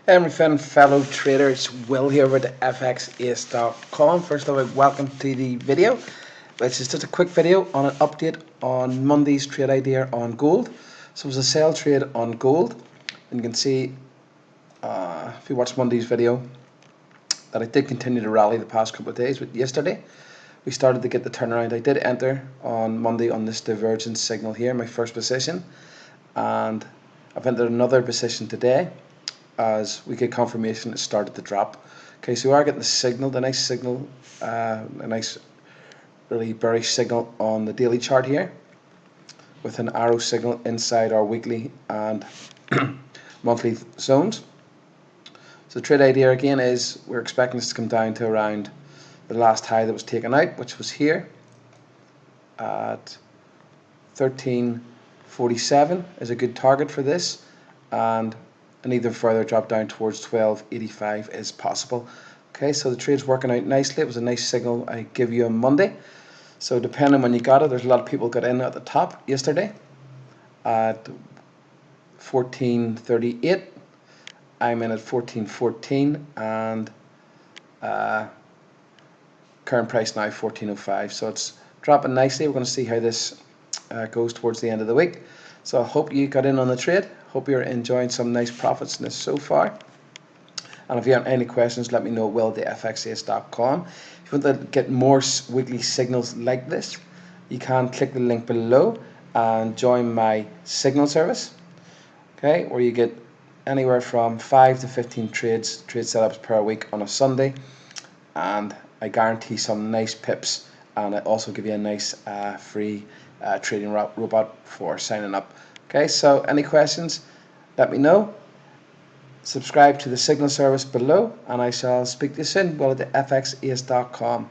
Hey, my friend, fellow traders, Will here with XAUUSD.com. First of all, welcome to the video, which is just a quick video on an update on Monday's trade idea on gold. So it was a sell trade on gold, and you can see if you watch Monday's video that I did continue to rally the past couple of days. But yesterday we started to get the turnaround. I did enter on Monday on this divergence signal here, my first position, and I've entered another position today as we get confirmation it started to drop. Okay, so we are getting the signal, the nice signal, a nice really bearish signal on the daily chart here with an arrow signal inside our weekly and monthly zones. So the trade idea again is we're expecting this to come down to around the last high that was taken out, which was here at 1347 is a good target for this, and either further drop down towards 1285 is possible. Okay, so the trade's working out nicely. It was a nice signal I give you on Monday. So depending on when you got it, there's a lot of people got in at the top yesterday at 1438. I'm in at 1414, and current price now 1405. So it's dropping nicely. We're going to see how this goes towards the end of the week. So I hope you got in on the trade. Hope you're enjoying some nice profits in this so far. And if you have any questions, let me know at will@fxas.com. If you want to get more weekly signals like this, you can click the link below and join my signal service. Okay, where you get anywhere from 5 to 15 trade setups per week on a Sunday, and I guarantee some nice pips, and I also give you a nice free trading robot for signing up. Okay, so any questions, let me know. Subscribe to the signal service below, and I shall speak to you soon. Well, at the fxas.com.